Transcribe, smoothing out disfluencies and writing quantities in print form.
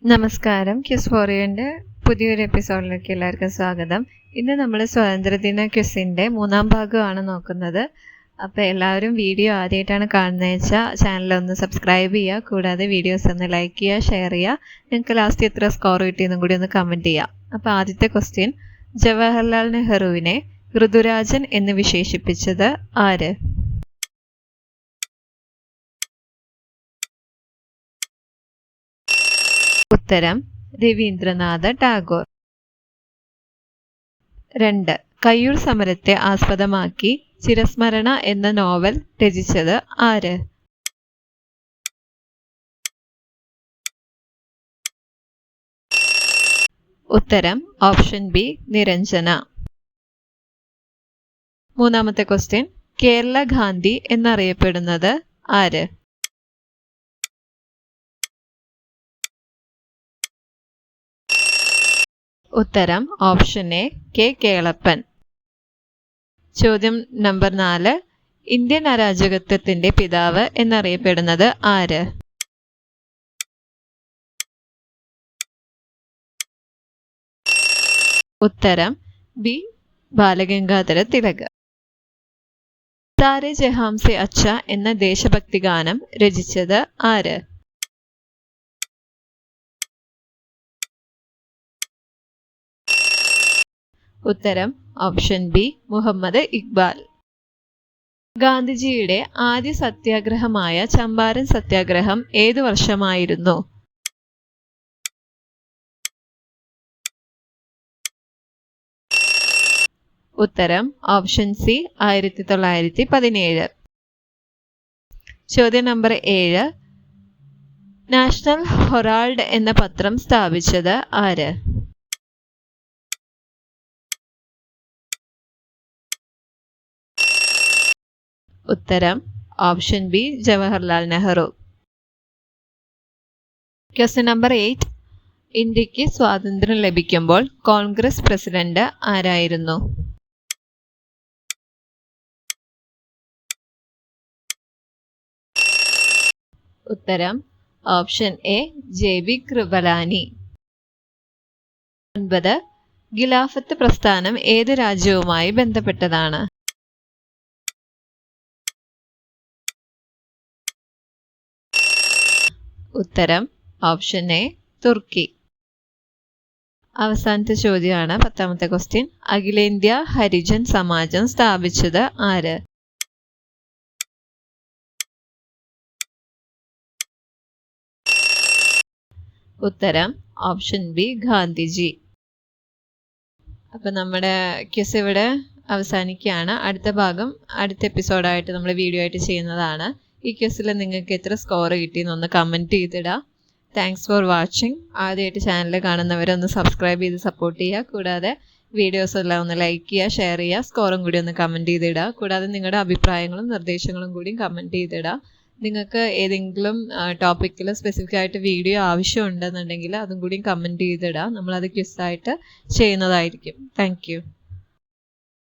നമസ്കാരം. ക്യൂസ് ഫോറിയൻ്റെ പുതിയൊരു എപ്പിസോഡിലേക്ക് എല്ലാവർക്കും സ്വാഗതം. ഇന്ന് നമ്മൾ സ്വാതന്ത്ര്യദിന ക്യൂസിൻ്റെ 3-ാം ഭാഗമാണ് നോക്കുന്നത്. അപ്പോൾ എല്ലാവരും വീഡിയോ ആദ്യമായിട്ടാണ് കാണുന്നത് വെച്ചാൽ ചാനലൊന്ന് സബ്സ്ക്രൈബ് ചെയ്യുക. കൂടാതെ വീഡിയോസ് ഒന്ന് ലൈക്ക് ചെയ്യുക, ഷെയർ ചെയ്യുക. നിങ്ങൾക്ക് ലാസ്റ്റ് എത്ര സ്കോർ കിട്ടിയെന്നും കൂടി ഒന്ന് കമൻറ്റ് ചെയ്യുക. അപ്പോൾ ആദ്യത്തെ ക്വസ്റ്റ്യൻ, ജവഹർലാൽ നെഹ്റുവിനെ ഋതുരാജൻ എന്ന് വിശേഷിപ്പിച്ചത് ആര്? ഉത്തരം രവീന്ദ്രനാഥ ടാഗോർ. 2. കയ്യൂർ സമരത്തെ ആസ്പദമാക്കി ചിരസ്മരണ എന്ന നോവൽ രചിച്ചത് ആര്? ഉത്തരം ഓപ്ഷൻ ബി നിരഞ്ജന. 3-ാമത്തെ ക്വസ്റ്റ്യൻ, കേരള ഗാന്ധി എന്നറിയപ്പെടുന്നത് ആര്? ഉത്തരം ഓപ്ഷൻ എ കെ കേളപ്പൻ. ചോദ്യം നമ്പർ 4, ഇന്ത്യൻ അരാജകത്വത്തിന്റെ പിതാവ് എന്നറിയപ്പെടുന്നത് ആര്? ഉത്തരം ബി ബാലഗംഗാധര തിലക്. സാരേ ജഹാം സെ അച്ഛ എന്ന ദേശഭക്തി ഗാനം രചിച്ചത് ആര്? ഉത്തരം ഓപ്ഷൻ ബി മുഹമ്മദ് ഇക്ബാൽ. ഗാന്ധിജിയുടെ ആദ്യ സത്യാഗ്രഹമായ ചമ്പാരൻ സത്യാഗ്രഹം ഏതു വർഷമായിരുന്നു? ഉത്തരം ഓപ്ഷൻ സി 1917. ചോദ്യം നമ്പർ 7, നാഷണൽ ഹെറാൾഡ് എന്ന പത്രം സ്ഥാപിച്ചത് ആര്? ഉത്തരം option B Jawaharlal Nehru. Question number 8, ഇന്ത്യക്ക് സ്വാതന്ത്ര്യം ലഭിക്കുമ്പോൾ കോൺഗ്രസ് പ്രസിഡന്റ് ആരായിരുന്നു? ഉത്തരം ഓപ്ഷൻ എ ജെ.ബി. കൃപലാനി. 9, ഖിലാഫത്ത് പ്രസ്ഥാനം ഏത് രാജ്യവുമായി ബന്ധപ്പെട്ടതാണ്? ഉത്തരം ഓപ്ഷൻ എ തുർക്കി. അവസാനത്തെ ചോദ്യമാണ് 10-ാമത്തെ ക്വസ്റ്റ്യൻ, അഖിലേന്ത്യാ ഹരിജൻ സമാജം സ്ഥാപിച്ചത് ആര്? ഉത്തരം ഓപ്ഷൻ ബി ഗാന്ധിജി. അപ്പം നമ്മുടെ ക്വിസ് ഇവിടെ അവസാനിക്കുകയാണ്. അടുത്ത ഭാഗം അടുത്ത എപ്പിസോഡായിട്ട് നമ്മൾ വീഡിയോ ആയിട്ട് ചെയ്യുന്നതാണ്. ഈ ക്വിസിൽ നിങ്ങൾക്ക് എത്ര സ്കോർ കിട്ടിയെന്നൊന്ന് കമൻറ്റ് ചെയ്തിടുക. Thanks for watching. ആദ്യമായിട്ട് ചാനൽ കാണുന്നവരൊന്ന് സബ്സ്ക്രൈബ് ചെയ്ത് സപ്പോർട്ട് ചെയ്യുക. കൂടാതെ വീഡിയോസ് എല്ലാം ഒന്ന് ലൈക്ക് ചെയ്യുക, ഷെയർ ചെയ്യുക, സ്കോറും കൂടി ഒന്ന് കമൻറ്റ് ചെയ്തിടുക. കൂടാതെ നിങ്ങളുടെ അഭിപ്രായങ്ങളും നിർദ്ദേശങ്ങളും കൂടി കമൻറ്റ് ചെയ്തിടുക. നിങ്ങൾക്ക് ഏതെങ്കിലും ടോപ്പിക്കിൽ സ്പെസിഫിക് ആയിട്ട് വീഡിയോ ആവശ്യമുണ്ടെന്നുണ്ടെങ്കിൽ അതും കൂടി കമൻറ്റ് ചെയ്തിടുക. നമ്മളത് ക്വിസായിട്ട് ചെയ്യുന്നതായിരിക്കും. Thank you.